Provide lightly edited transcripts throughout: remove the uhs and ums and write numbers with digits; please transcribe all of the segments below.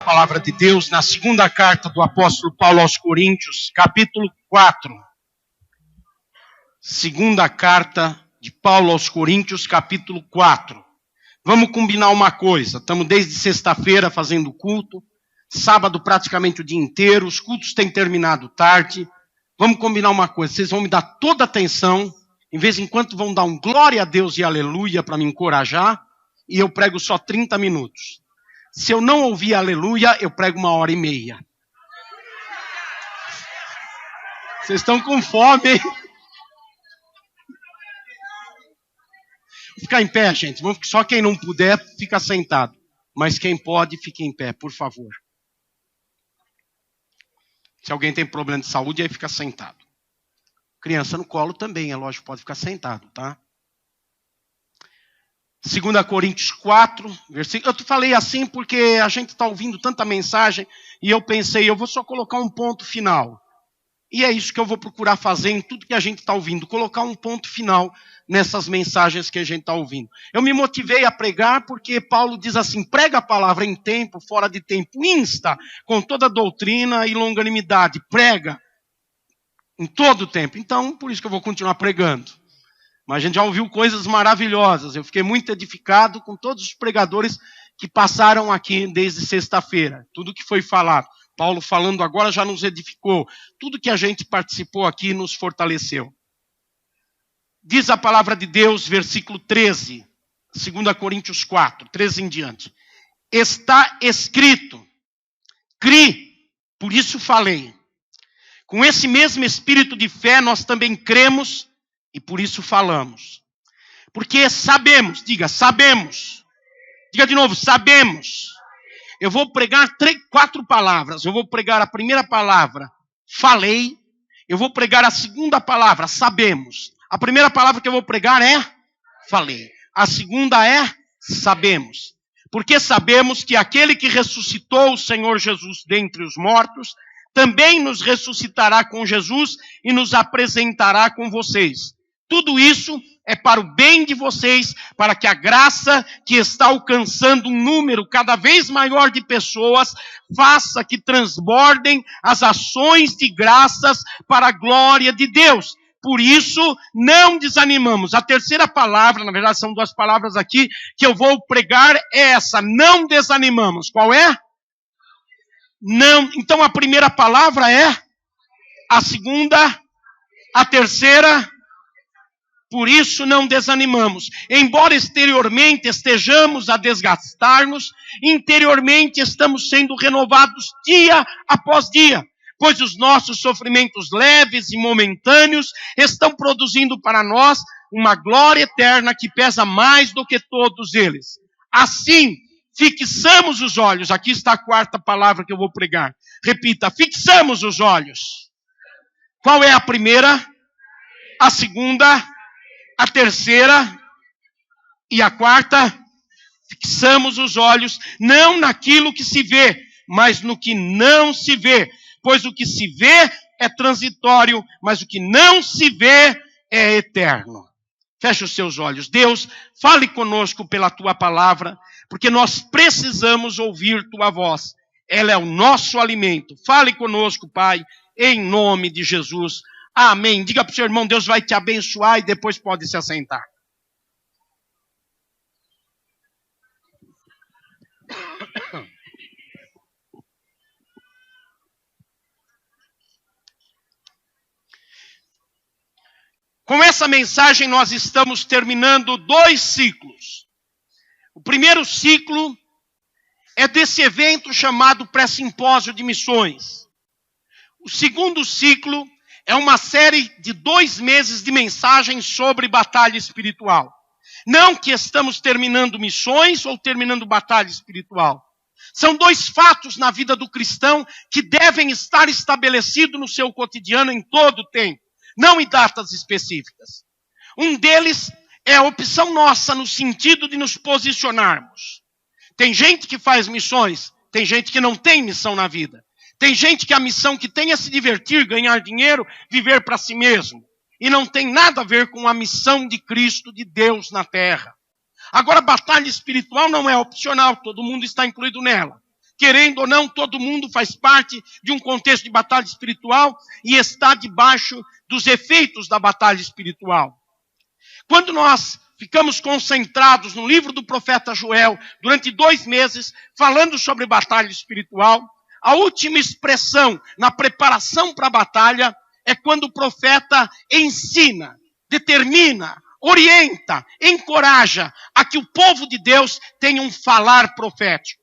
Palavra de Deus na segunda carta do apóstolo Paulo aos Coríntios, capítulo 4. Segunda carta de Paulo aos Coríntios, capítulo 4. Vamos combinar uma coisa, estamos desde sexta-feira fazendo culto, sábado praticamente o dia inteiro, os cultos têm terminado tarde. Vamos combinar uma coisa, vocês vão me dar toda a atenção, em vez em quando vão dar um glória a Deus e aleluia para me encorajar, e eu prego só 30 minutos. Se eu não ouvir aleluia, eu prego 1h30. Vocês estão com fome, hein? Vou ficar em pé, gente. Só quem não puder, fica sentado. Mas quem pode, fique em pé, por favor. Se alguém tem problema de saúde, aí fica sentado. Criança no colo também, é lógico, pode ficar sentado, tá? 2 Coríntios 4, versículo. Eu falei assim porque a gente está ouvindo tanta mensagem e eu pensei, eu vou só colocar um ponto final. E é isso que eu vou procurar fazer em tudo que a gente está ouvindo, colocar um ponto final nessas mensagens que a gente está ouvindo. Eu me motivei a pregar porque Paulo diz assim, prega a palavra em tempo, fora de tempo, insta com toda a doutrina e longanimidade, prega em todo o tempo. Então, por isso que eu vou continuar pregando. Mas a gente já ouviu coisas maravilhosas. Eu fiquei muito edificado com todos os pregadores que passaram aqui desde sexta-feira. Tudo que foi falado. Paulo falando agora já nos edificou. Tudo que a gente participou aqui nos fortaleceu. Diz a palavra de Deus, versículo 13. 2 Coríntios 4, 13 em diante. Está escrito. Cri, por isso falei. Com esse mesmo espírito de fé nós também cremos e por isso falamos. Porque sabemos, diga, sabemos. Diga de novo, sabemos. Eu vou pregar 4 palavras. Eu vou pregar a primeira palavra, falei. Eu vou pregar a segunda palavra, sabemos. A primeira palavra que eu vou pregar é, falei. A segunda é, sabemos. Porque sabemos que aquele que ressuscitou o Senhor Jesus dentre os mortos, também nos ressuscitará com Jesus e nos apresentará com vocês. Tudo isso é para o bem de vocês, para que a graça que está alcançando um número cada vez maior de pessoas, faça que transbordem as ações de graças para a glória de Deus. Por isso, não desanimamos. A terceira palavra, na verdade são 2 palavras aqui, que eu vou pregar é essa, não desanimamos. Qual é? Não. Então a primeira palavra é, a segunda, a terceira. Por isso não desanimamos. Embora exteriormente estejamos a desgastar-nos, interiormente estamos sendo renovados dia após dia. Pois os nossos sofrimentos leves e momentâneos estão produzindo para nós uma glória eterna que pesa mais do que todos eles. Assim, fixamos os olhos. Aqui está a 4ª palavra que eu vou pregar. Repita, fixamos os olhos. Qual é a primeira? A segunda? A terceira e a 4ª, fixamos os olhos, não naquilo que se vê, mas no que não se vê. Pois o que se vê é transitório, mas o que não se vê é eterno. Feche os seus olhos. Deus, fale conosco pela Tua palavra, porque nós precisamos ouvir Tua voz. Ela é o nosso alimento. Fale conosco, Pai, em nome de Jesus. Amém. Diga para o seu irmão, Deus vai te abençoar e depois pode se assentar. Com essa mensagem nós estamos terminando 2 ciclos. O primeiro ciclo é desse evento chamado Pré-Simpósio de Missões. O segundo ciclo é uma série de 2 meses de mensagens sobre batalha espiritual. Não que estamos terminando missões ou terminando batalha espiritual. São 2 fatos na vida do cristão que devem estar estabelecidos no seu cotidiano em todo o tempo, não em datas específicas. Um deles é a opção nossa no sentido de nos posicionarmos. Tem gente que faz missões, tem gente que não tem missão na vida. Tem gente que a missão que tem é se divertir, ganhar dinheiro, viver para si mesmo. E não tem nada a ver com a missão de Cristo, de Deus na terra. Agora, a batalha espiritual não é opcional, todo mundo está incluído nela. querendo ou não, todo mundo faz parte de um contexto de batalha espiritual e está debaixo dos efeitos da batalha espiritual. Quando nós ficamos concentrados no livro do profeta Joel durante 2 meses, falando sobre batalha espiritual, a última expressão na preparação para a batalha é quando o profeta ensina, determina, orienta, encoraja a que o povo de Deus tenha um falar profético.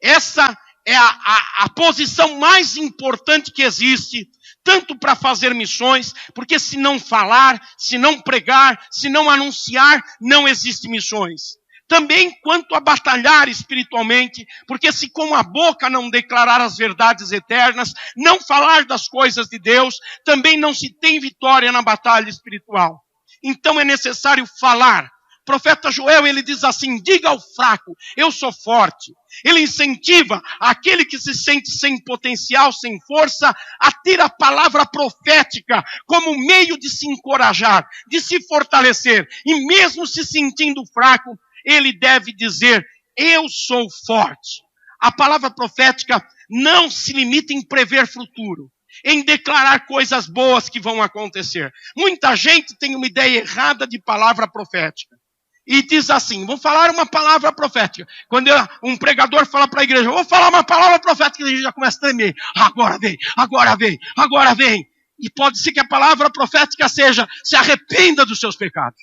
Essa é a posição mais importante que existe, tanto para fazer missões, porque se não falar, se não pregar, se não anunciar, não existe missões. Também quanto a batalhar espiritualmente, porque se com a boca não declarar as verdades eternas, não falar das coisas de Deus, também não se tem vitória na batalha espiritual. Então é necessário falar. O profeta Joel, ele diz assim, diga ao fraco, eu sou forte. Ele incentiva aquele que se sente sem potencial, sem força, a ter a palavra profética como meio de se encorajar, de se fortalecer. E mesmo se sentindo fraco, ele deve dizer, eu sou forte. A palavra profética não se limita em prever futuro, em declarar coisas boas que vão acontecer. Muita gente tem uma ideia errada de palavra profética. E diz assim, vou falar uma palavra profética. Quando um pregador fala para a igreja, vou falar uma palavra profética, a gente já começa a tremer. Agora vem, agora vem, agora vem. E pode ser que a palavra profética seja, se arrependa dos seus pecados.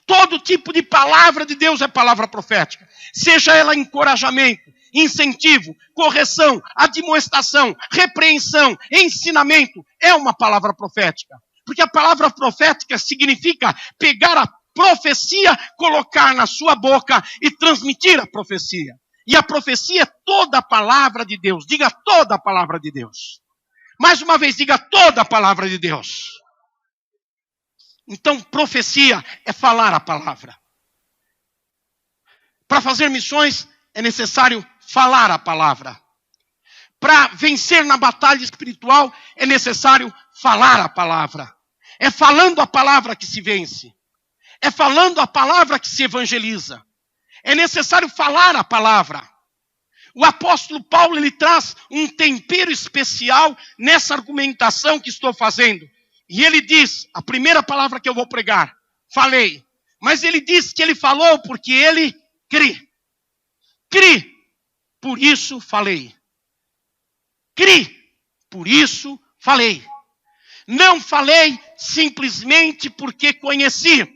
Todo tipo de palavra de Deus é palavra profética. Seja ela encorajamento, incentivo, correção, admoestação, repreensão, ensinamento, é uma palavra profética. Porque a palavra profética significa pegar a profecia, colocar na sua boca e transmitir a profecia. E a profecia é toda a palavra de Deus. Diga toda a palavra de Deus. Mais uma vez, diga toda a palavra de Deus. Então, profecia é falar a palavra. Para fazer missões, é necessário falar a palavra. Para vencer na batalha espiritual, é necessário falar a palavra. É falando a palavra que se vence. É falando a palavra que se evangeliza. É necessário falar a palavra. O apóstolo Paulo, ele traz um tempero especial nessa argumentação que estou fazendo. E ele diz, a primeira palavra que eu vou pregar, falei. Mas ele diz que ele falou porque ele crê. Crê, por isso falei. Crê, por isso falei. Não falei simplesmente porque conheci.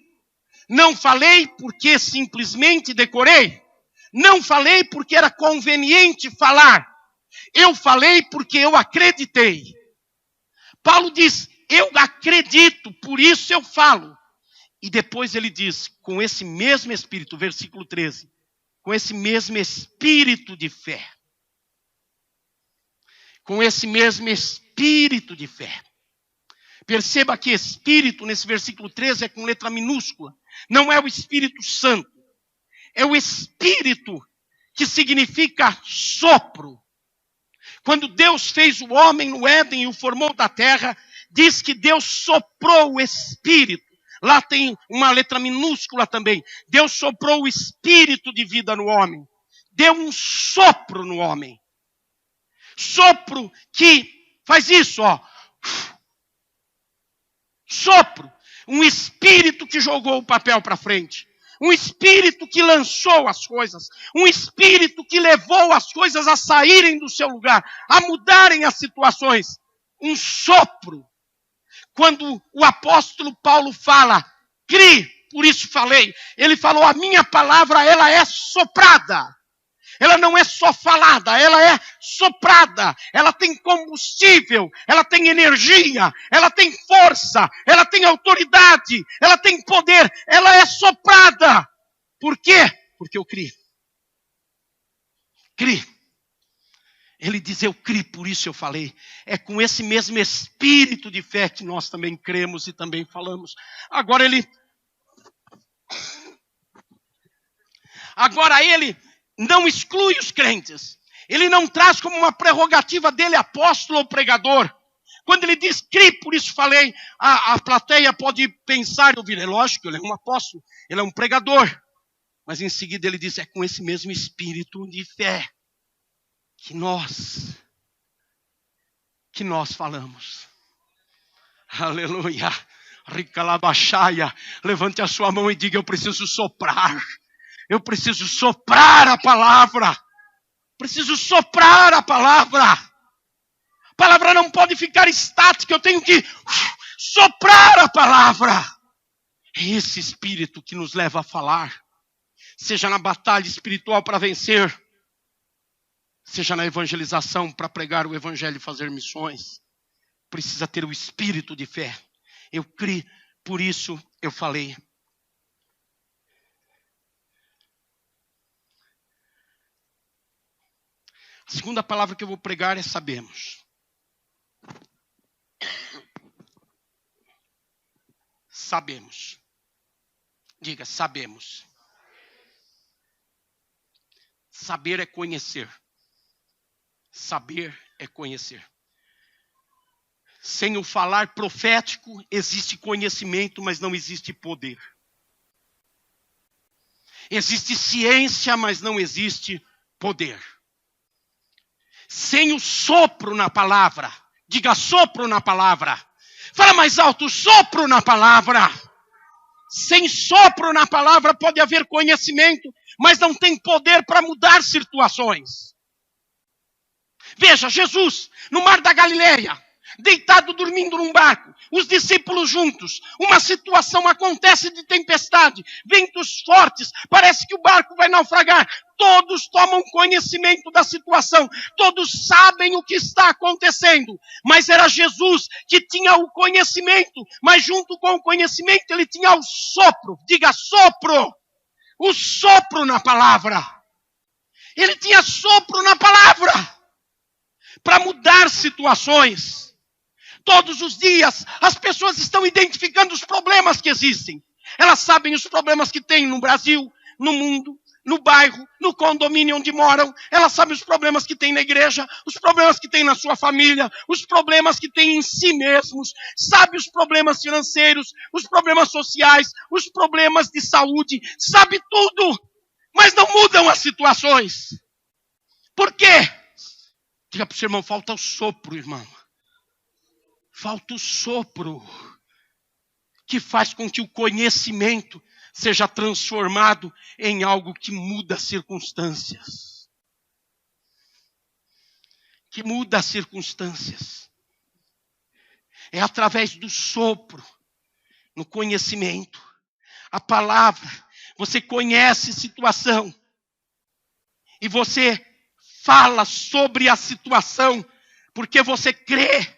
Não falei porque simplesmente decorei. Não falei porque era conveniente falar. Eu falei porque eu acreditei. Paulo diz, eu acredito, por isso eu falo. E depois ele diz, com esse mesmo espírito, versículo 13, com esse mesmo espírito de fé. Com esse mesmo espírito de fé. Perceba que espírito, nesse versículo 13, é com letra minúscula. Não é o Espírito Santo. É o Espírito que significa sopro. Quando Deus fez o homem no Éden e o formou da terra, diz que Deus soprou o Espírito. Lá tem uma letra minúscula também. Deus soprou o Espírito de vida no homem. Deu um sopro no homem. Sopro que faz isso, ó. Sopro. Um espírito que jogou o papel para frente. Um espírito que lançou as coisas. Um espírito que levou as coisas a saírem do seu lugar. A mudarem as situações. Um sopro. Quando o apóstolo Paulo fala, crê, por isso falei. Ele falou, a minha palavra, ela é soprada. Ela não é só falada, ela é soprada, ela tem combustível, ela tem energia, ela tem força, ela tem autoridade, ela tem poder, ela é soprada. Por quê? Porque eu criei. Criei. Ele diz, eu criei, por isso eu falei. É com esse mesmo espírito de fé que nós também cremos e também falamos. Agora ele não exclui os crentes. Ele não traz como uma prerrogativa dele apóstolo ou pregador. Quando ele diz, crê, por isso falei, a plateia pode pensar e ouvir. É lógico, ele é um apóstolo, ele é um pregador. Mas em seguida ele diz, é com esse mesmo espírito de fé que nós falamos. Aleluia. Ricalabaxaia. Levante a sua mão e diga, eu preciso soprar. Eu preciso soprar a palavra. Preciso soprar a palavra. A palavra não pode ficar estática. Eu tenho que soprar a palavra. É esse espírito que nos leva a falar. Seja na batalha espiritual para vencer. Seja na evangelização para pregar o evangelho e fazer missões. Precisa ter o espírito de fé. Eu criei, por isso eu falei. A segunda palavra que eu vou pregar é sabemos. Sabemos. Diga, sabemos. Saber é conhecer. Saber é conhecer. Sem o falar profético, existe conhecimento, mas não existe poder. Existe ciência, mas não existe poder. Sem o sopro na palavra, diga sopro na palavra. Fala mais alto, sopro na palavra. Sem sopro na palavra pode haver conhecimento, mas não tem poder para mudar situações. Veja, Jesus, no mar da Galileia, deitado dormindo num barco, os discípulos juntos, uma situação acontece de tempestade, ventos fortes, parece que o barco vai naufragar, todos tomam conhecimento da situação, todos sabem o que está acontecendo, mas era Jesus que tinha o conhecimento, mas junto com o conhecimento ele tinha o sopro, diga sopro, o sopro na palavra, ele tinha sopro na palavra, para mudar situações. Todos os dias, as pessoas estão identificando os problemas que existem. Elas sabem os problemas que tem no Brasil, no mundo, no bairro, no condomínio onde moram. Elas sabem os problemas que tem na igreja, os problemas que tem na sua família, os problemas que tem em si mesmos. Sabe os problemas financeiros, os problemas sociais, os problemas de saúde. Sabe tudo, mas não mudam as situações. Por quê? Diga para o seu irmão, falta o sopro, irmão. Falta o sopro que faz com que o conhecimento seja transformado em algo que muda as circunstâncias. Que muda as circunstâncias. É através do sopro, no conhecimento. A palavra, você conhece a situação e você fala sobre a situação porque você crê.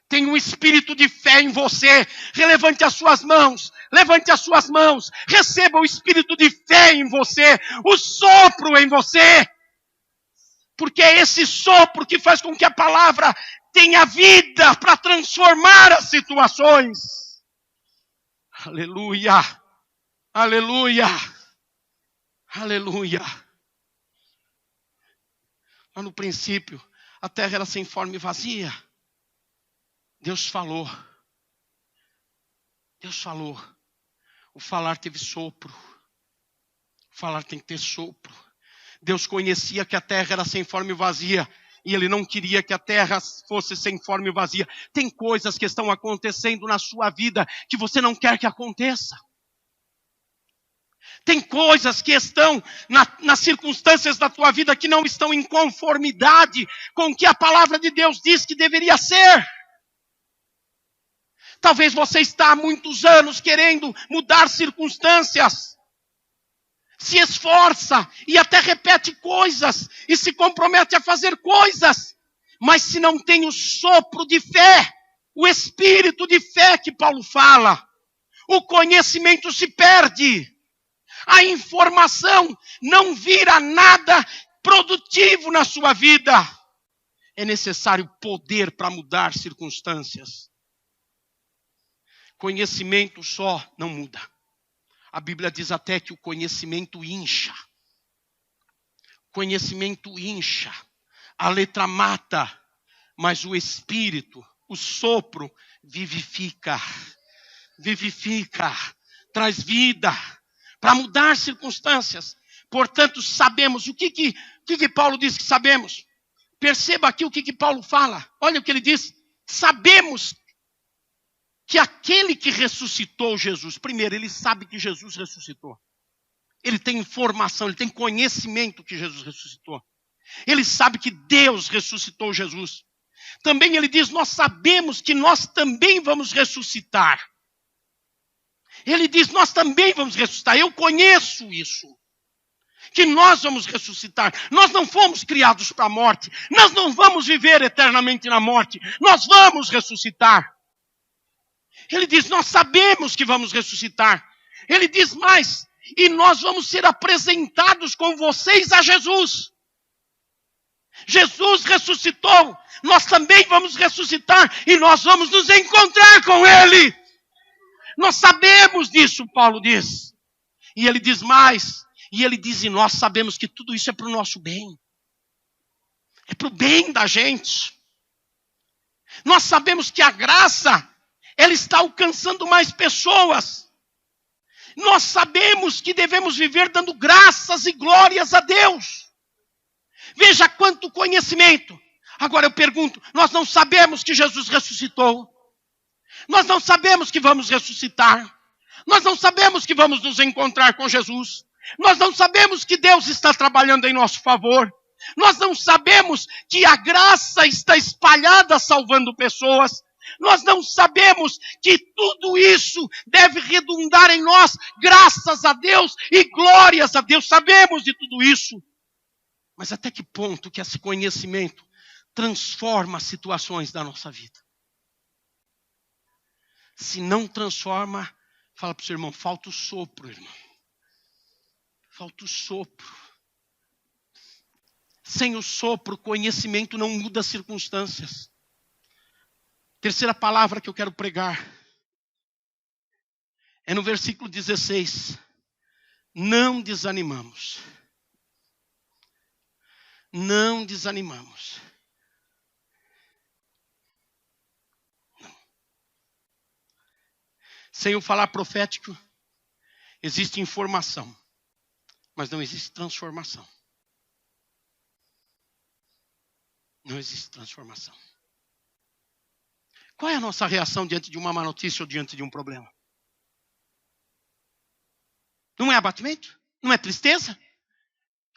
Tem um espírito de fé em você. Levante as suas mãos. Levante as suas mãos. Receba o espírito de fé em você. O sopro em você. Porque é esse sopro que faz com que a palavra tenha vida para transformar as situações. Aleluia. Aleluia. Aleluia. Lá no princípio, a terra era sem forma e vazia. Deus falou. Deus falou. O falar teve sopro. O falar tem que ter sopro. Deus conhecia que a terra era sem forma e vazia. E Ele não queria que a terra fosse sem forma e vazia. Tem coisas que estão acontecendo na sua vida que você não quer que aconteça. Tem coisas que estão nas circunstâncias da tua vida que não estão em conformidade com o que a palavra de Deus diz que deveria ser. Talvez você está há muitos anos querendo mudar circunstâncias. Se esforça e até repete coisas e se compromete a fazer coisas. Mas se não tem o sopro de fé, o espírito de fé que Paulo fala, o conhecimento se perde. A informação não vira nada produtivo na sua vida. É necessário poder para mudar circunstâncias. Conhecimento só não muda. A Bíblia diz até que o conhecimento incha. Conhecimento incha. A letra mata, mas o espírito, o sopro, vivifica. Vivifica, traz vida. para mudar circunstâncias. Portanto, sabemos. O que Paulo diz que sabemos? Perceba aqui o que Paulo fala. Olha o que ele diz. Sabemos que aquele que ressuscitou Jesus, primeiro, ele sabe que Jesus ressuscitou. Ele tem informação, ele tem conhecimento que Jesus ressuscitou. Ele sabe que Deus ressuscitou Jesus. Também ele diz, nós sabemos que nós também vamos ressuscitar. Ele diz, nós também vamos ressuscitar. Eu conheço isso. Que nós vamos ressuscitar. Nós não fomos criados para a morte. Nós não vamos viver eternamente na morte. Nós vamos ressuscitar. Ele diz, nós sabemos que vamos ressuscitar. Ele diz mais, e nós vamos ser apresentados com vocês a Jesus. Jesus ressuscitou. Nós também vamos ressuscitar e nós vamos nos encontrar com Ele. Nós sabemos disso, Paulo diz. E ele diz mais. E ele diz, e nós sabemos que tudo isso é para o nosso bem. É para o bem da gente. Nós sabemos que a graça, ela está alcançando mais pessoas. Nós sabemos que devemos viver dando graças e glórias a Deus. Veja quanto conhecimento. Agora eu pergunto, nós não sabemos que Jesus ressuscitou. Nós não sabemos que vamos ressuscitar. Nós não sabemos que vamos nos encontrar com Jesus. Nós não sabemos que Deus está trabalhando em nosso favor. Nós não sabemos que a graça está espalhada salvando pessoas. Nós não sabemos que tudo isso deve redundar em nós, graças a Deus e glórias a Deus. Sabemos de tudo isso. Mas até que ponto que esse conhecimento transforma as situações da nossa vida? Se não transforma, fala para o seu irmão, falta o sopro, irmão. Falta o sopro. Sem o sopro, o conhecimento não muda as circunstâncias. Terceira palavra que eu quero pregar é no versículo 16. Não desanimamos. Não desanimamos. Não. Sem o falar profético, existe informação, mas não existe transformação. Não existe transformação. Qual é a nossa reação diante de uma má notícia ou diante de um problema? Não é abatimento? Não é tristeza?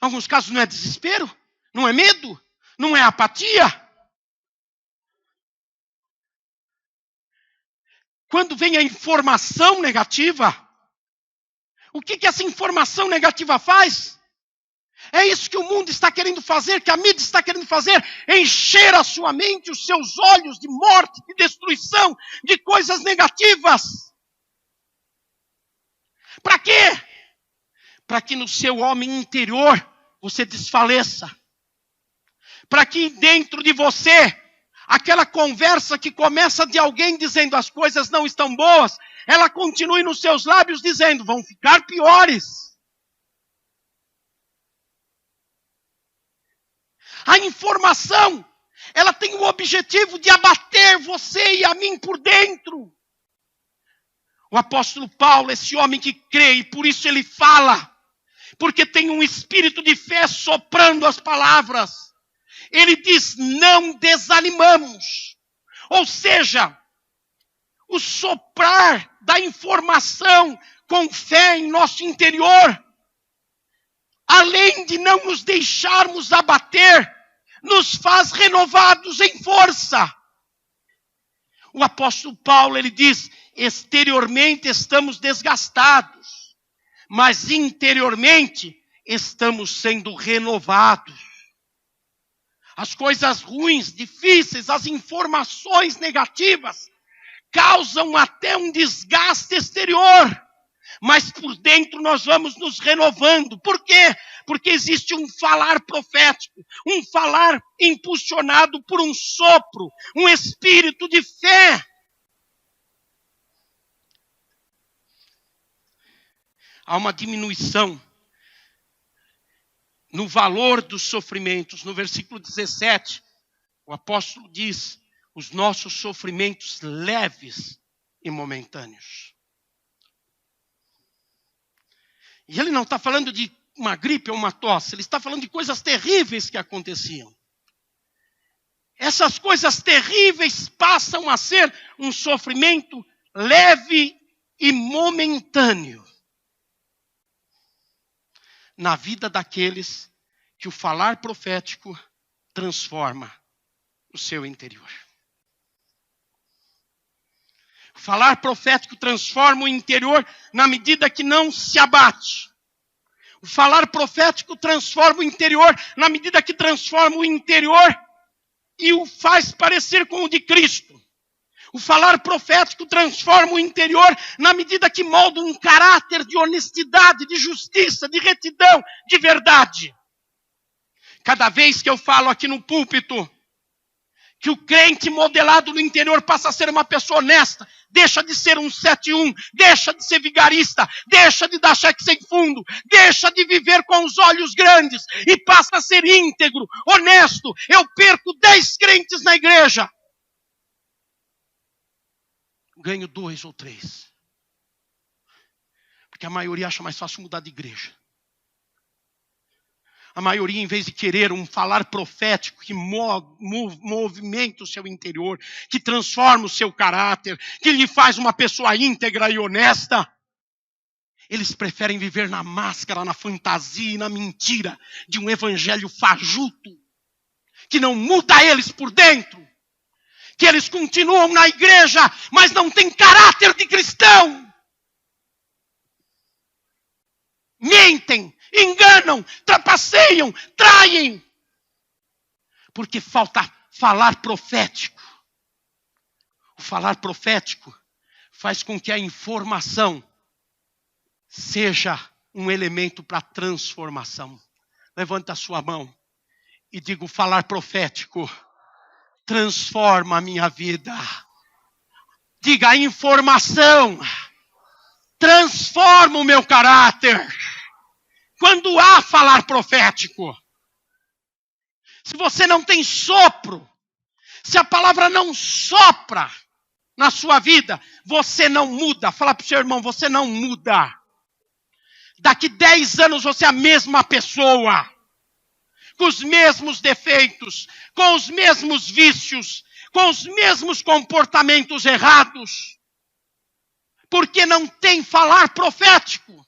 Em alguns casos não é desespero? Não é medo? Não é apatia? Quando vem a informação negativa, o que essa informação negativa faz? É isso que o mundo está querendo fazer, que a mídia está querendo fazer, encher a sua mente, os seus olhos de morte, de destruição, de coisas negativas. Para quê? Para que no seu homem interior você desfaleça. Para que dentro de você, aquela conversa que começa de alguém dizendo as coisas não estão boas, ela continue nos seus lábios dizendo, vão ficar piores. A informação, ela tem o objetivo de abater você e a mim por dentro. O apóstolo Paulo, esse homem que crê, e por isso ele fala, porque tem um espírito de fé soprando as palavras. Ele diz, não desanimamos. Ou seja, o soprar da informação com fé em nosso interior, além de não nos deixarmos abater, nos faz renovados em força. O apóstolo Paulo, ele diz, exteriormente estamos desgastados, mas interiormente estamos sendo renovados. As coisas ruins, difíceis, as informações negativas, causam até um desgaste exterior. Mas por dentro nós vamos nos renovando. Por quê? Porque existe um falar profético, um falar impulsionado por um sopro, um espírito de fé. Há uma diminuição no valor dos sofrimentos. No versículo 17, o apóstolo diz, os nossos sofrimentos leves e momentâneos. E ele não está falando de uma gripe ou uma tosse, ele está falando de coisas terríveis que aconteciam. Essas coisas terríveis passam a ser um sofrimento leve e momentâneo na vida daqueles que o falar profético transforma o seu interior. O falar profético transforma o interior na medida que não se abate. O falar profético transforma o interior na medida que transforma o interior e o faz parecer com o de Cristo. O falar profético transforma o interior na medida que molda um caráter de honestidade, de justiça, de retidão, de verdade. Cada vez que eu falo aqui no púlpito que o crente modelado no interior passa a ser uma pessoa honesta, deixa de ser um 7-1, deixa de ser vigarista, deixa de dar cheque sem fundo, deixa de viver com os olhos grandes e passa a ser íntegro, honesto. Eu perco 10 crentes na igreja, ganho 2 ou 3. Porque a maioria acha mais fácil mudar de igreja. A maioria, em vez de querer um falar profético que movimenta o seu interior, que transforma o seu caráter, que lhe faz uma pessoa íntegra e honesta, eles preferem viver na máscara, na fantasia e na mentira de um evangelho fajuto, que não muda eles por dentro, que eles continuam na igreja, mas não têm caráter de cristão. Mentem, enganam, trapaceiam, traem. Porque falta falar profético. O falar profético faz com que a informação seja um elemento para transformação. Levanta a sua mão e diga: o falar profético transforma a minha vida. Diga: a informação transforma o meu caráter. Quando há falar profético, se você não tem sopro, se a palavra não sopra na sua vida, você não muda. Fala para o seu irmão: você não muda. Daqui 10 anos você é a mesma pessoa, com os mesmos defeitos, com os mesmos vícios, com os mesmos comportamentos errados, porque não tem falar profético.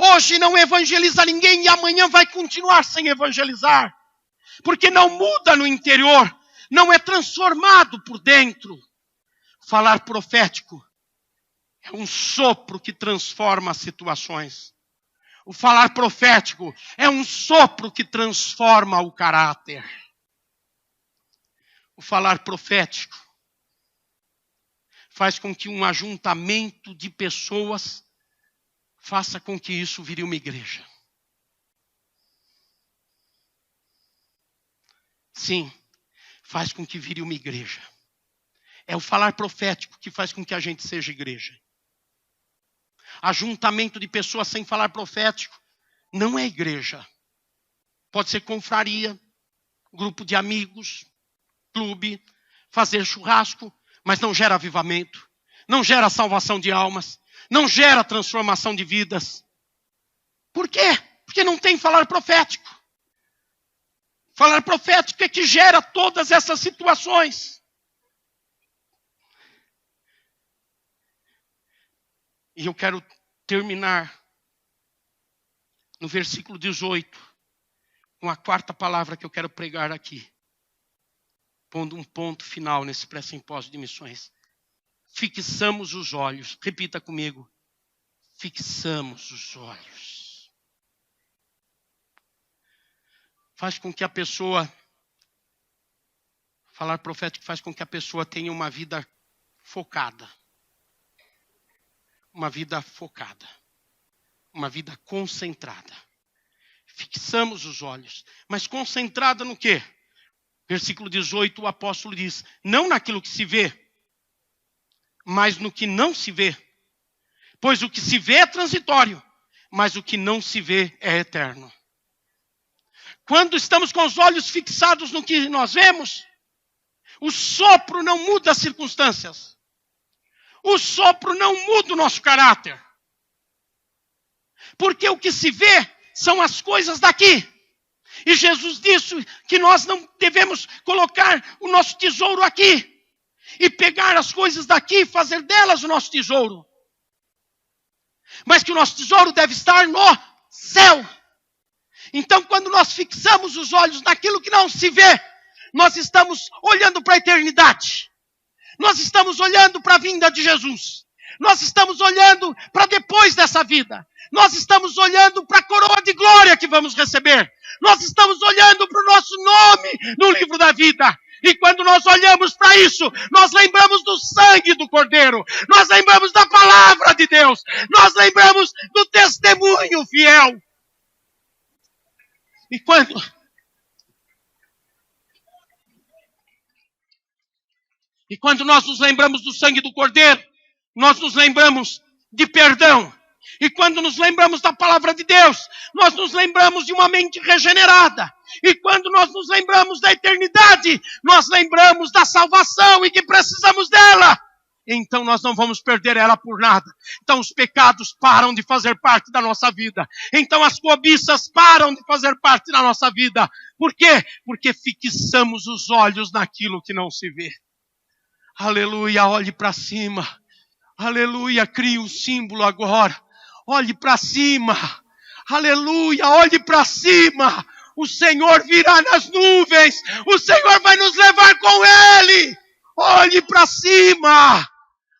Hoje não evangeliza ninguém e amanhã vai continuar sem evangelizar. Porque não muda no interior, não é transformado por dentro. Falar profético é um sopro que transforma as situações. O falar profético é um sopro que transforma o caráter. O falar profético faz com que um ajuntamento de pessoas faça com que isso vire uma igreja. Sim, faz com que vire uma igreja. É o falar profético que faz com que a gente seja igreja. Ajuntamento de pessoas sem falar profético não é igreja. Pode ser confraria, grupo de amigos, clube, fazer churrasco, mas não gera avivamento, não gera salvação de almas, não gera transformação de vidas. Por quê? Porque não tem falar profético. Falar profético é que gera todas essas situações. E eu quero terminar no versículo 18, com a quarta palavra que eu quero pregar aqui, pondo um ponto final nesse pré-simpósio de missões. Fixamos os olhos. Repita comigo. Fixamos os olhos. Faz com que a pessoa, falar profético faz com que a pessoa tenha uma vida focada. Uma vida focada. Uma vida concentrada. Fixamos os olhos. Mas concentrada no quê? Versículo 18, o apóstolo diz: não naquilo que se vê, mas no que não se vê. Pois o que se vê é transitório, mas o que não se vê é eterno. Quando estamos com os olhos fixados no que nós vemos, o sopro não muda as circunstâncias. O sopro não muda o nosso caráter. Porque o que se vê são as coisas daqui. E Jesus disse que nós não devemos colocar o nosso tesouro aqui. E pegar as coisas daqui e fazer delas o nosso tesouro. Mas que o nosso tesouro deve estar no céu. Então, quando nós fixamos os olhos naquilo que não se vê, nós estamos olhando para a eternidade. Nós estamos olhando para a vinda de Jesus. Nós estamos olhando para depois dessa vida. Nós estamos olhando para a coroa de glória que vamos receber. Nós estamos olhando para o nosso nome no livro da vida. E quando nós olhamos para isso, nós lembramos do sangue do Cordeiro. Nós lembramos da palavra de Deus. Nós lembramos do testemunho fiel. E quando nós nos lembramos do sangue do Cordeiro, nós nos lembramos de perdão. E quando nos lembramos da palavra de Deus, nós nos lembramos de uma mente regenerada. E quando nós nos lembramos da eternidade, nós lembramos da salvação e que precisamos dela. Então nós não vamos perder ela por nada. Então os pecados param de fazer parte da nossa vida. Então as cobiças param de fazer parte da nossa vida. Por quê? Porque fixamos os olhos naquilo que não se vê. Aleluia, olhe para cima. Aleluia, crie um símbolo agora. Olhe para cima. Aleluia, olhe para cima. O Senhor virá nas nuvens. O Senhor vai nos levar com Ele. Olhe para cima.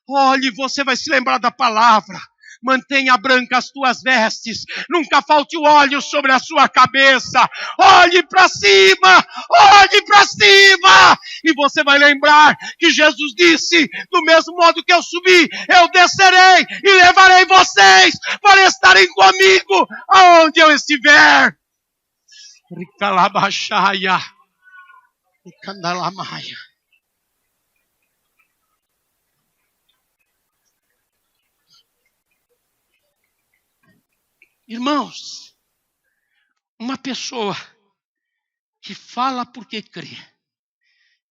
Olhe, você vai se lembrar da palavra. Mantenha branca as tuas vestes. Nunca falte o óleo sobre a sua cabeça. Olhe para cima. Olhe para cima. E você vai lembrar que Jesus disse, do mesmo modo que eu subi, eu descerei e levarei vocês para estarem comigo aonde eu estiver. Ricalabaxaia. Ricandalamaya. Irmãos, uma pessoa que fala porque crê,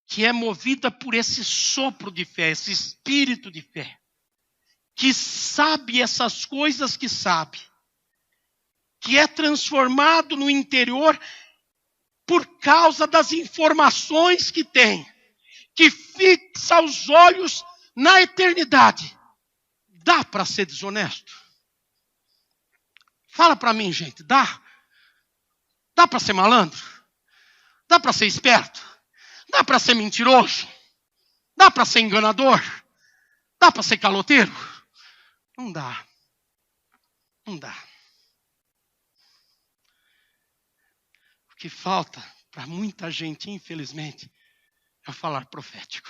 que é movida por esse sopro de fé, esse espírito de fé, que sabe essas coisas que sabe, que é transformado no interior por causa das informações que tem, que fixa os olhos na eternidade. Dá para ser desonesto? Fala para mim, gente, dá? Dá para ser malandro? Dá para ser esperto? Dá para ser mentiroso? Dá para ser enganador? Dá para ser caloteiro? Não dá. Não dá. O que falta para muita gente, infelizmente, é o falar profético.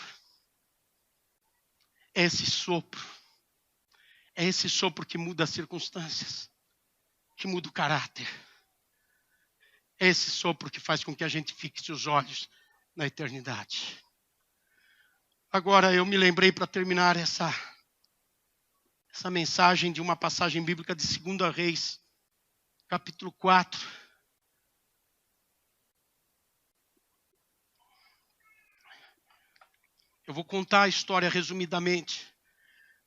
É esse sopro. É esse sopro que muda as circunstâncias. Que muda o caráter. É esse sopro que faz com que a gente fixe os olhos na eternidade. Agora eu me lembrei para terminar essa mensagem de uma passagem bíblica de 2 Reis, capítulo 4. Eu vou contar a história resumidamente.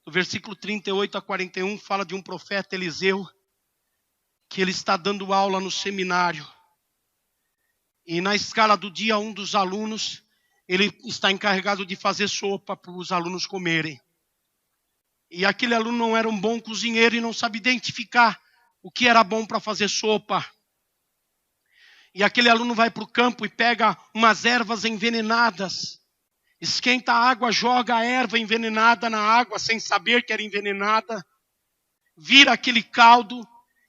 Do versículo 38 a 41 fala de um profeta Eliseu, que ele está dando aula no seminário. E na escala do dia, um dos alunos, ele está encarregado de fazer sopa para os alunos comerem. E aquele aluno não era um bom cozinheiro e não sabe identificar o que era bom para fazer sopa. E aquele aluno vai para o campo e pega umas ervas envenenadas. Esquenta a água, joga a erva envenenada na água, sem saber que era envenenada. Vira aquele caldo.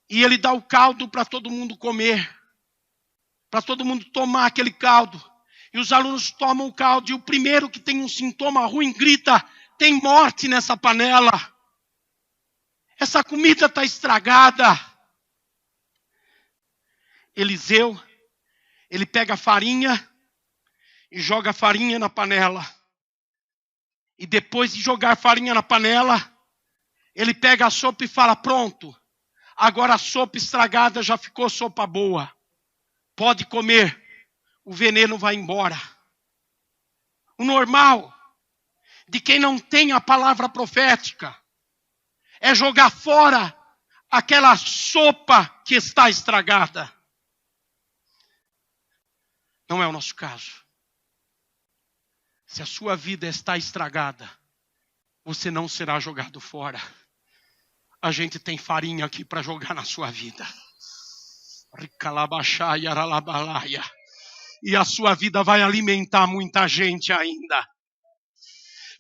E ele dá o caldo para todo mundo comer. Para todo mundo tomar aquele caldo. E os alunos tomam o caldo. E o primeiro que tem um sintoma ruim grita: tem morte nessa panela. Essa comida está estragada. Eliseu, ele pega a farinha e joga a farinha na panela. E depois de jogar a farinha na panela, ele pega a sopa e fala: pronto. Agora a sopa estragada já ficou sopa boa. Pode comer. O veneno vai embora. O normal de quem não tem a palavra profética é jogar fora aquela sopa que está estragada. Não é o nosso caso. Se a sua vida está estragada, você não será jogado fora. A gente tem farinha aqui para jogar na sua vida. E a sua vida vai alimentar muita gente ainda.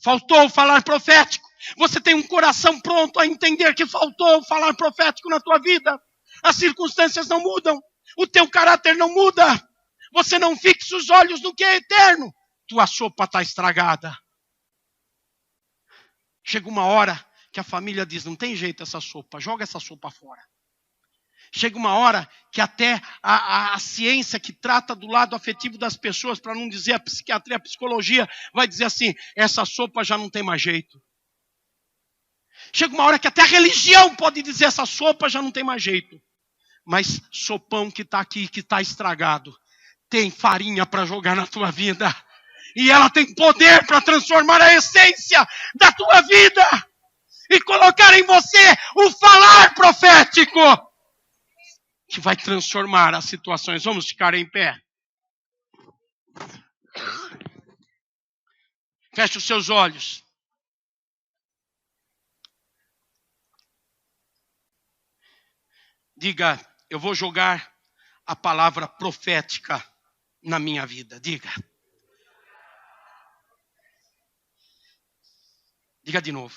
Faltou falar profético. Você tem um coração pronto a entender que faltou falar profético na tua vida. As circunstâncias não mudam. O teu caráter não muda. Você não fixa os olhos no que é eterno. Tua sopa está estragada. Chega uma hora que a família diz, não tem jeito essa sopa, joga essa sopa fora. Chega uma hora que até a ciência que trata do lado afetivo das pessoas, para não dizer a psiquiatria, a psicologia, vai dizer assim, essa sopa já não tem mais jeito. Chega uma hora que até a religião pode dizer, essa sopa já não tem mais jeito. Mas sopão que está aqui, que está estragado, tem farinha para jogar na tua vida. E ela tem poder para transformar a essência da tua vida. E colocar em você o falar profético. Que vai transformar as situações. Vamos ficar em pé. Feche os seus olhos. Diga, eu vou jogar a palavra profética na minha vida. Diga. Diga de novo.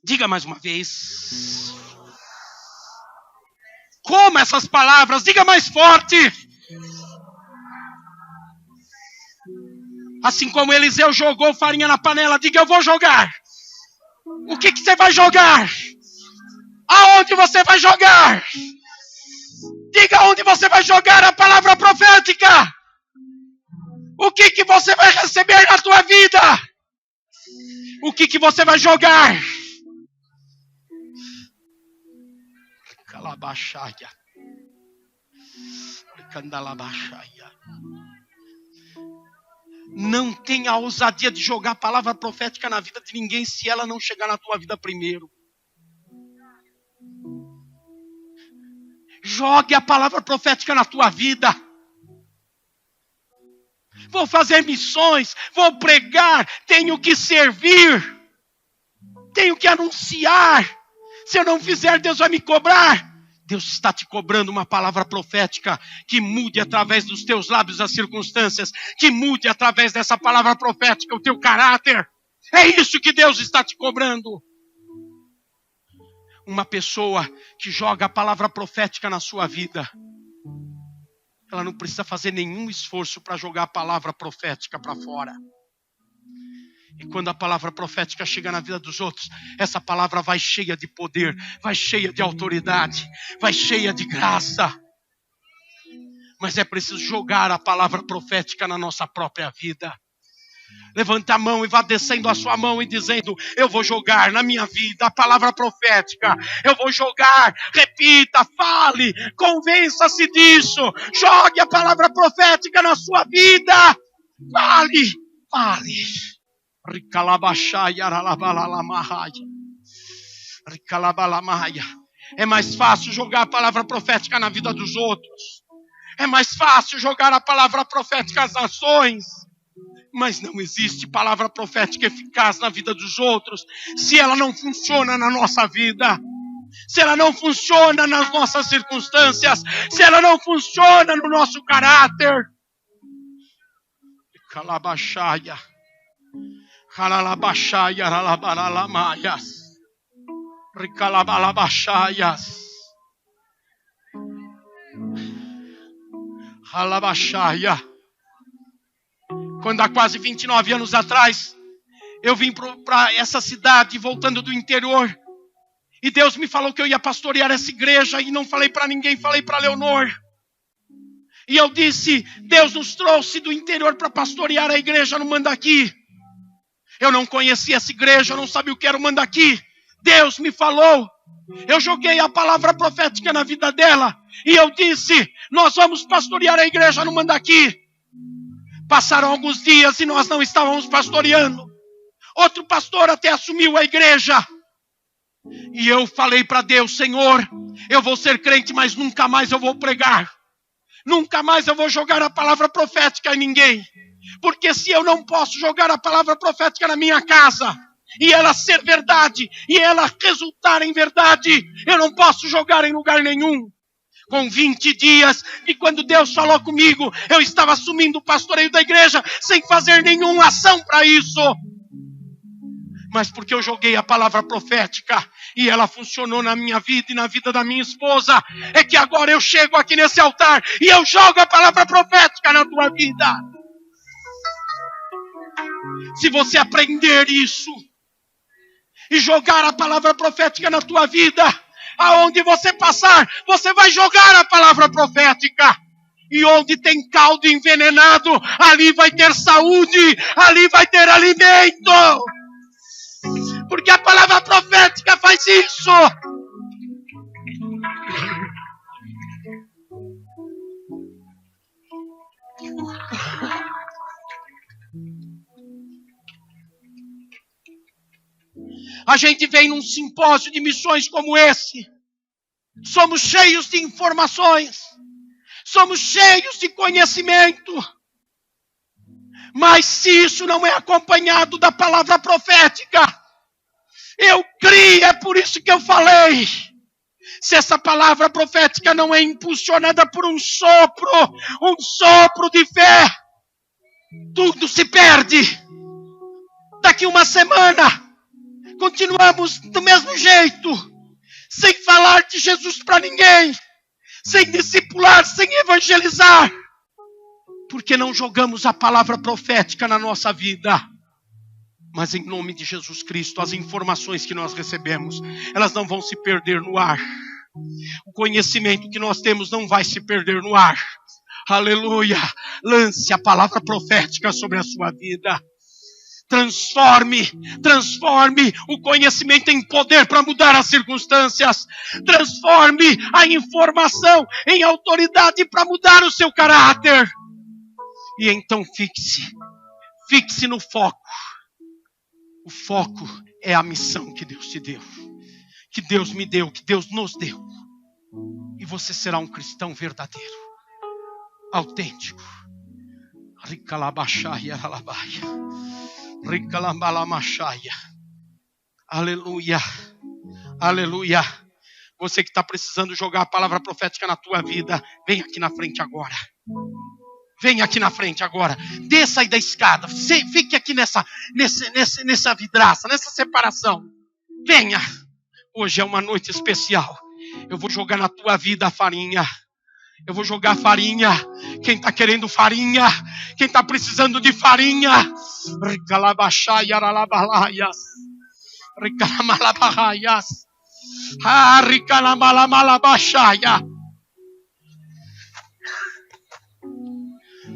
Diga mais uma vez. Coma essas palavras, diga mais forte. Assim como Eliseu jogou farinha na panela, diga, eu vou jogar. O que você vai jogar? Aonde você vai jogar? Diga onde você vai jogar a palavra profética. O que você vai receber na tua vida? O que você vai jogar? Calabaxaia. Candalabaxaia. Não tenha a ousadia de jogar a palavra profética na vida de ninguém se ela não chegar na tua vida primeiro. Jogue a palavra profética na tua vida. Vou fazer missões, vou pregar, tenho que servir, tenho que anunciar. Se eu não fizer, Deus vai me cobrar. Deus está te cobrando uma palavra profética que mude através dos teus lábios as circunstâncias, que mude através dessa palavra profética o teu caráter. É isso que Deus está te cobrando. Uma pessoa que joga a palavra profética na sua vida, ela não precisa fazer nenhum esforço para jogar a palavra profética para fora. E quando a palavra profética chega na vida dos outros, essa palavra vai cheia de poder, vai cheia de autoridade, vai cheia de graça. Mas é preciso jogar a palavra profética na nossa própria vida. Levante a mão e vá descendo a sua mão e dizendo, eu vou jogar na minha vida a palavra profética. Eu vou jogar, repita, fale, convença-se disso. Jogue a palavra profética na sua vida. Fale, fale. É mais fácil jogar a palavra profética na vida dos outros. É mais fácil jogar a palavra profética às nações. Mas não existe palavra profética eficaz na vida dos outros se ela não funciona na nossa vida. Se ela não funciona nas nossas circunstâncias. Se ela não funciona no nosso caráter. Calabaxaia. Calalabaxaia, ralabaralamaias. Ricalabalabaxaias. Ralabaxaia. Quando há quase 29 anos atrás, eu vim para essa cidade, voltando do interior. E Deus me falou que eu ia pastorear essa igreja. E não falei para ninguém, falei para Leonor. E eu disse, Deus nos trouxe do interior para pastorear a igreja no Mandaqui. Eu não conhecia essa igreja, eu não sabia o que era o Mandaqui. Deus me falou. Eu joguei a palavra profética na vida dela. E eu disse, nós vamos pastorear a igreja no Mandaqui. Passaram alguns dias e nós não estávamos pastoreando. Outro pastor até assumiu a igreja. E eu falei para Deus: Senhor, eu vou ser crente, mas nunca mais eu vou pregar. Nunca mais eu vou jogar a palavra profética em ninguém. Porque se eu não posso jogar a palavra profética na minha casa, e ela ser verdade, e ela resultar em verdade, eu não posso jogar em lugar nenhum. Com 20 dias, e quando Deus falou comigo, eu estava assumindo o pastoreio da igreja, sem fazer nenhuma ação para isso. Mas porque eu joguei a palavra profética, e ela funcionou na minha vida e na vida da minha esposa, é que agora eu chego aqui nesse altar, e eu jogo a palavra profética na tua vida. Se você aprender isso, e jogar a palavra profética na tua vida, aonde você passar, você vai jogar a palavra profética. E onde tem caldo envenenado, ali vai ter saúde, ali vai ter alimento. Porque a palavra profética faz isso. A gente vem num simpósio de missões como esse. Somos cheios de informações. Somos cheios de conhecimento. Mas se isso não é acompanhado da palavra profética, eu criei, é por isso que eu falei. Se essa palavra profética não é impulsionada por um sopro de fé, tudo se perde. Daqui uma semana, continuamos do mesmo jeito, sem falar de Jesus para ninguém, sem discipular, sem evangelizar, porque não jogamos a palavra profética na nossa vida. Mas em nome de Jesus Cristo, as informações que nós recebemos, elas não vão se perder no ar. O conhecimento que nós temos não vai se perder no ar. Aleluia! Lance a palavra profética sobre a sua vida. Transforme o conhecimento em poder para mudar as circunstâncias. Transforme a informação em autoridade para mudar o seu caráter. E então fixe no foco. O foco é a missão que Deus te deu, que Deus me deu, que Deus nos deu. E você será um cristão verdadeiro, autêntico. Aleluia, aleluia. Você que está precisando jogar a palavra profética na tua vida, vem aqui na frente agora. Vem aqui na frente agora. Desça aí da escada. Fique aqui nessa vidraça, nessa separação. Venha. Hoje é uma noite especial. Eu vou jogar na tua vida a farinha. Eu vou jogar farinha. Quem está querendo farinha? Quem está precisando de farinha? Ricalabaxaiaralabalaias. Ricalamalabaias. Ricalamalabalabaxaia.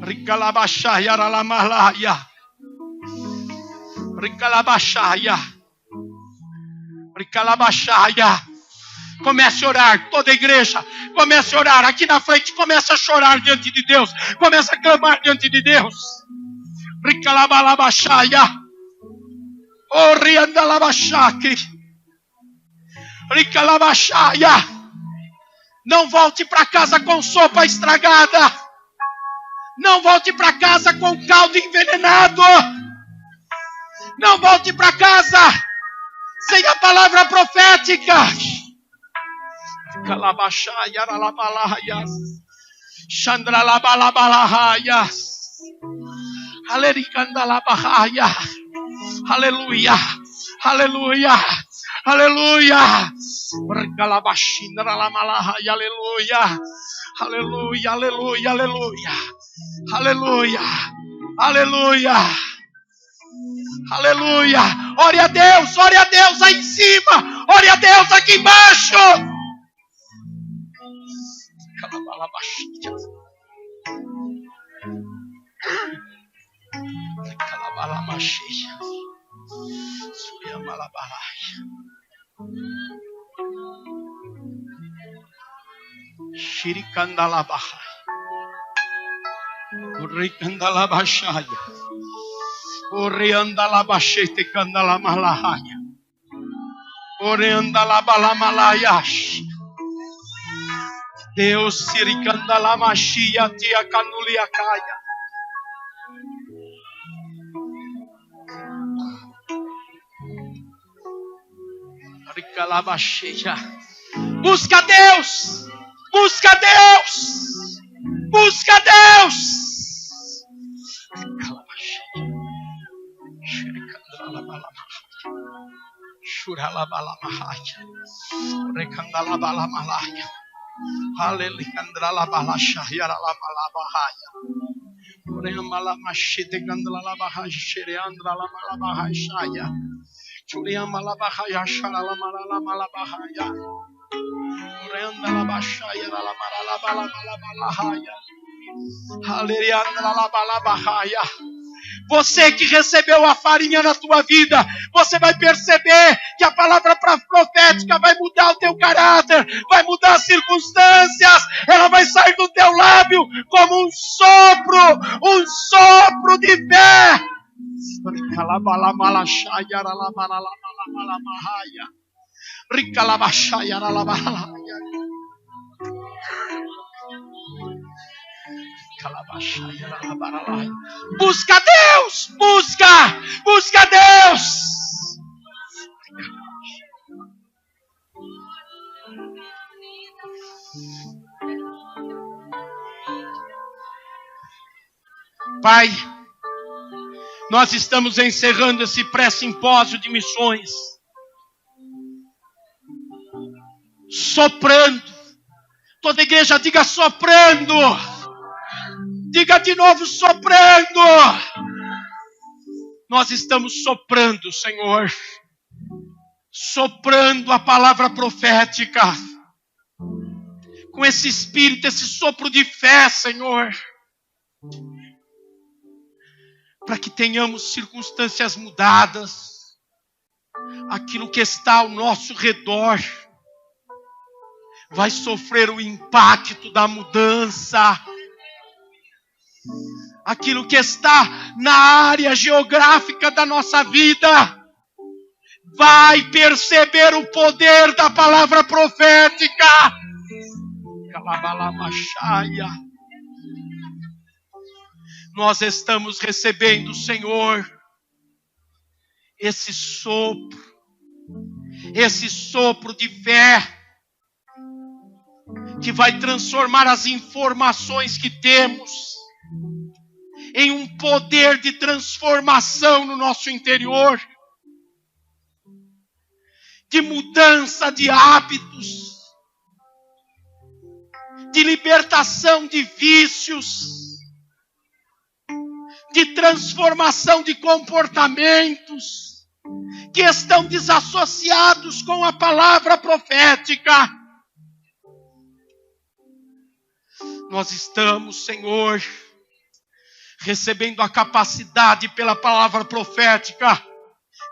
Ricalabaxaia ralamalaya. Ricalabaxaia. Ricalabaxaia. Comece a orar, toda a igreja. Comece a orar. Aqui na frente, comece a chorar diante de Deus. Comece a clamar diante de Deus. Ricalabalabashaia. Oh, riandalabaxaque. Ricalabaxaia. Não volte para casa com sopa estragada. Não volte para casa com caldo envenenado. Não volte para casa sem a palavra profética. Calabashaya ralabalaias. Chandralabalabalaias. Alericandalabahaya. Aleluia. Aleluia. Aleluia. Calabashindralamalahaya. Aleluia. Aleluia. Aleluia. Aleluia. Aleluia. Aleluia. Aleluia. Ore a Deus aí em cima. Ore a Deus aqui embaixo. Calabalamaxia. Suriamalabalaya. Shirikandalabahai. Urikandalabashaya. Oreanda la bachete canda la malahaya. Oreanda la balamalayash. Deus siricanda la machia tia canuliacaya. Ricalabacheia. Busca Deus! Busca Deus! Busca Deus! Churalabalamahaya. Recandalabalamalaya. Alelicandalabalacha. Ureamalamachite candalabahaya. Shereandralamalabahaya. Churiamalabahaya. Sharalamalabahaya. Ureandalabashaya. Ralamalabalabalahaya. Alelicandalabalabalahaya. Você que recebeu a farinha na tua vida, você vai perceber que a palavra profética vai mudar o teu caráter, vai mudar as circunstâncias, ela vai sair do teu lábio como um sopro de fé. Busca Deus! Busca Deus! Pai, nós estamos encerrando esse pré-simpósio de missões, soprando. Toda igreja diga soprando. Diga de novo, soprando. Nós estamos soprando, Senhor. Soprando a palavra profética. Com esse espírito, esse sopro de fé, Senhor. Para que tenhamos circunstâncias mudadas. Aquilo que está ao nosso redor vai sofrer o impacto da mudança. Aquilo que está na área geográfica da nossa vida vai perceber o poder da palavra profética. Nós estamos recebendo, Senhor, esse sopro de fé que vai transformar as informações que temos em um poder de transformação no nosso interior, de mudança de hábitos, de libertação de vícios, de transformação de comportamentos que estão desassociados com a palavra profética. Nós estamos, Senhor, recebendo a capacidade pela palavra profética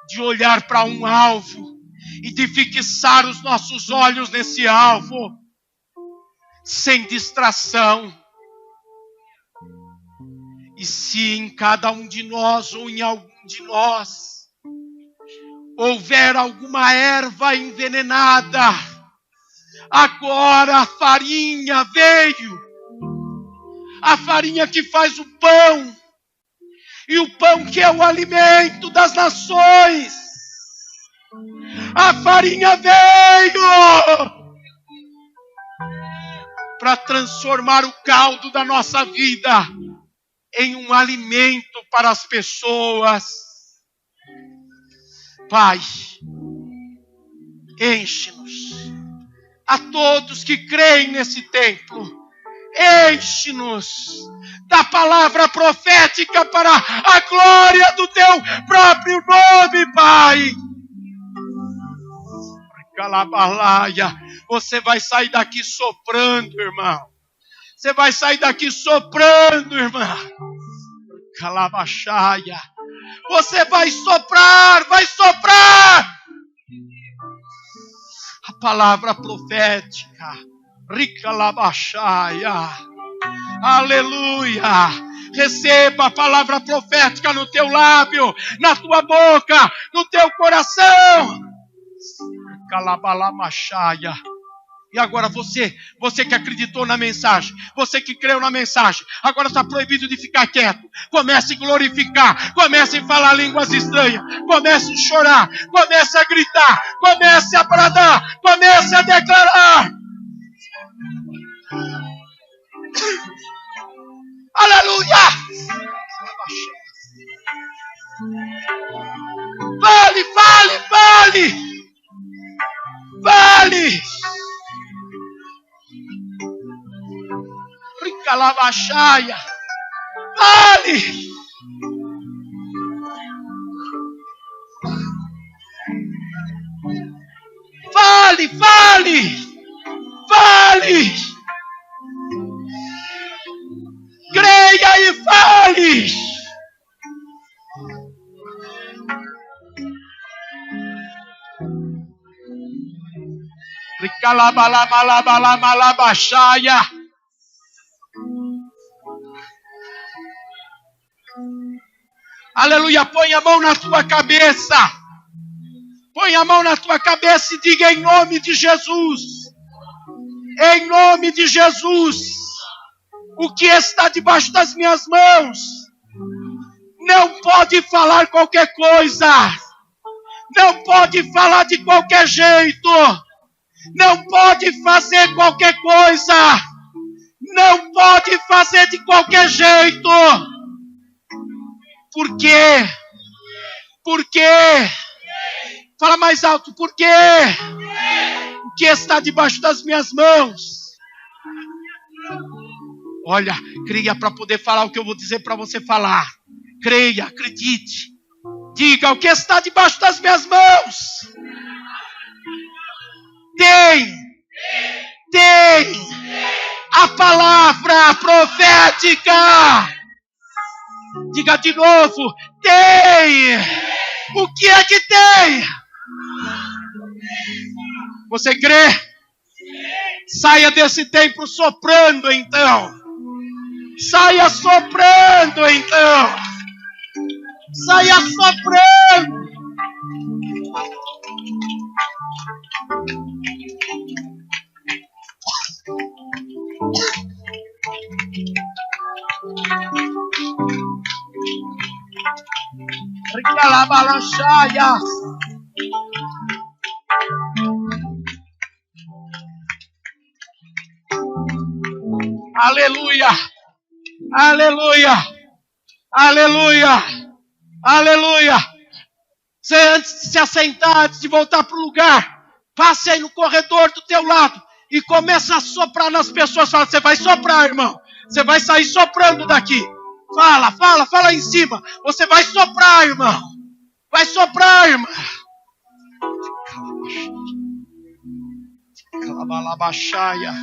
de olhar para um alvo e de fixar os nossos olhos nesse alvo, sem distração. E se em cada um de nós ou em algum de nós houver alguma erva envenenada, agora a farinha veio. A farinha que faz o pão, e o pão que é o alimento das nações. A farinha veio para transformar o caldo da nossa vida em um alimento para as pessoas. Pai, enche-nos, a todos que creem nesse templo, enche-nos da palavra profética para a glória do teu próprio nome, Pai. Calabalaia, você vai sair daqui soprando, irmão. Você vai sair daqui soprando, irmã. Calabachaia, você vai soprar, a palavra profética. Ricalabachaia. Aleluia. Receba a palavra profética no teu lábio, na tua boca, no teu coração. Calabalamachaia. E agora você que acreditou na mensagem, você que creu na mensagem, agora está proibido de ficar quieto. Comece a glorificar, comece a falar línguas estranhas, comece a chorar, comece a gritar, comece a bradar, comece a declarar. Aleluia! Vale, vale, vale! Vale! Ricalabachaia! Vale! Vale, vale! Vale! Creia e fale! Ricalabalabalabalabalabachaia! Aleluia, põe a mão na tua cabeça. Põe a mão na tua cabeça e diga em nome de Jesus. Em nome de Jesus. O que está debaixo das minhas mãos não pode falar qualquer coisa. Não pode falar de qualquer jeito. Não pode fazer qualquer coisa. Não pode fazer de qualquer jeito. Por quê? Por quê? Fala mais alto. Por quê? O que está debaixo das minhas mãos? Olha, creia para poder falar o que eu vou dizer para você falar. Creia, acredite. Diga o que está debaixo das minhas mãos. Tem a palavra profética. Diga de novo, tem. O que é que tem? Você crê? Saia desse templo soprando então. Saia soprando então. Saia soprando. Ricalabalanchaia. Aleluia. Aleluia. Aleluia. Aleluia. Você antes de se assentar, antes de voltar para o lugar, passe aí no corredor do teu lado e começa a soprar nas pessoas. Fala, você vai soprar, irmão. Você vai sair soprando daqui. Fala em cima. Você vai soprar, irmão. Vai soprar, irmão. Calabachaia.